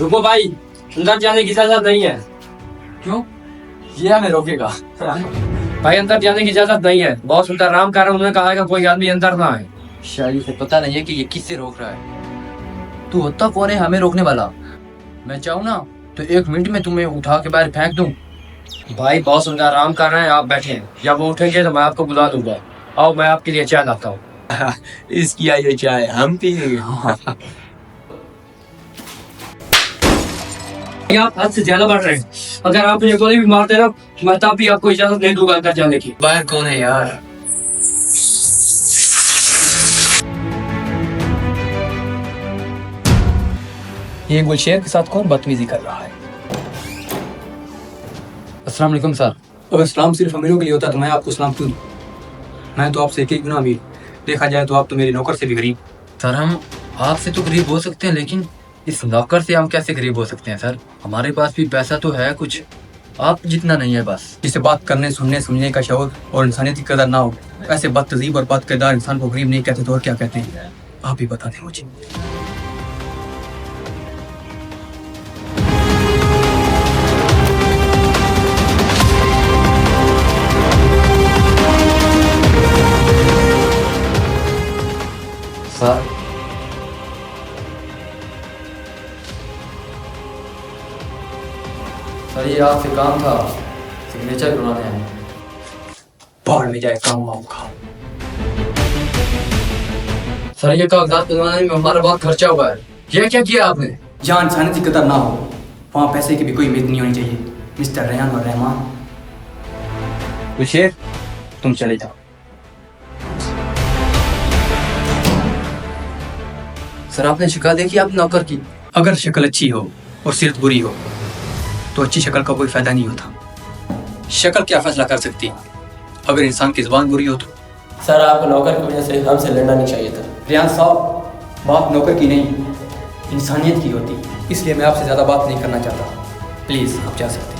रुको भाई, अंदर जाने की इजाजत नहीं है। क्यों? ये हमें रोकेगा? भाई अंदर जाने की इजाजत नहीं है। बहुत सुंदर आराम कर रहा हूँ, उन्होंने कहा है कि कोई आदमी अंदर ना आए। शायद इसे पता नहीं है कि ये किससे रोक रहा है। तू होता कौन है हमें रोकने वाला? मैं चाहूँ ना तो 1 मिनट में तुम्हें उठा के बाहर फेंक दूं। भाई बहुत सुंदर आराम कर रहे हैं, आप बैठे हैं। जब वो उठेंगे तो मैं आपको बुला दूंगा। आओ मैं आपके लिए चाय लाता हूँ। इसकी आई चाय हम पिएंगे। आप हद से ज्यादा बढ़ रहे हैं। अगर आप मुझे गोली भी मारते ना, मैं तब भी आपको इजाजत नहीं दूंगा अंदर जाने की। बाहर कौन है यार? ये गुलशेर के साथ कौन बदतमीजी कर रहा है? अस्सलाम वालेकुम सर। अगर सलाम सिर्फ अमीरों के लिए होता तो मैं आपको सलाम क्यों दूं? मैं तो आपसे एक ही गुना अमीर। देखा जाए तो आप तो मेरे नौकर से भी गरीब। सर हम आपसे तो गरीब हो सकते हैं, लेकिन इस नौकर से हम कैसे गरीब हो सकते हैं सर? हमारे पास भी पैसा तो है कुछ, आप जितना नहीं है बस। जिसे बात करने सुनने समझने का शौक और इंसानियत की कदर ना हो, ऐसे बदतजीब और बद किरदार इंसान को गरीब नहीं कहते तो और क्या कहते हैं? आप ही बता दें मुझे। सर सर ये आपसे काम था, सिग्नेचर करवाने हैं। बाहर में जाए काम वाम का। सर ये कागजात बनवाने में हमारा बहुत खर्चा हुआ है। ये क्या किया आपने? जहाँ इंसानियत की कदर ना हो वहाँ पैसे की भी कोई उम्मीद नहीं होनी चाहिए। मिस्टर रेहान और रहमान। गुलशेर तुम चले जाओ। सर आपने शिकायत देखी आप नौकर की? अगर शक्ल अच्छी हो और सीरत बुरी हो तो अच्छी शक्ल का कोई फायदा नहीं होता। शक्ल क्या फैसला कर सकती है अगर इंसान की जुबान बुरी हो तो? सर आपको नौकर की वजह से हमसे लड़ना नहीं चाहिए था। रियान साहब, बात नौकर की नहीं इंसानियत की होती, इसलिए मैं आपसे ज़्यादा बात नहीं करना चाहता। प्लीज़ आप जा सकते हैं।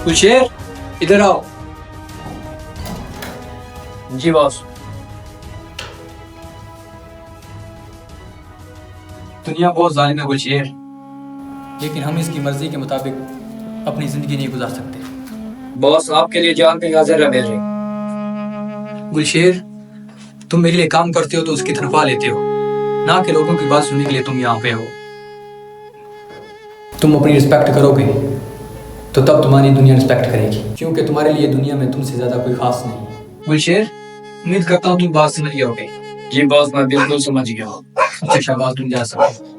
गुलशेर इधर आओ। जी बॉस। दुनिया बहुत जालिम है गुलशेर, लेकिन हम इसकी मर्जी के मुताबिक अपनी जिंदगी नहीं गुजार सकते। बॉस आपके लिए जान पे हाजिर है मेरे। गुलशेर तुम मेरे लिए काम करते हो तो उसकी तनख्वाह लेते हो, ना कि लोगों की बात सुनने के लिए तुम यहाँ पे हो। तुम अपनी रिस्पेक्ट करोगे तो तब तुम्हारी दुनिया रिस्पेक्ट करेगी, क्योंकि तुम्हारे लिए दुनिया में तुमसे ज्यादा कोई खास नहीं। गुलशेर उम्मीद करता हूँ तुम बात समझ गए। जी बॉस मैं बिल्कुल समझ गया। अच्छा शाबाश, तुम जा सकते हो।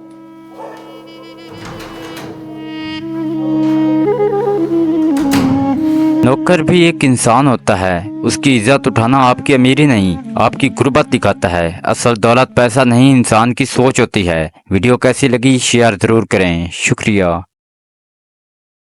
नौकर भी एक इंसान होता है, उसकी इज्जत उठाना आपकी अमीरी नहीं आपकी गुर्बत दिखाता है। असल दौलत पैसा नहीं इंसान की सोच होती है। वीडियो कैसी लगी शेयर जरूर करें। शुक्रिया।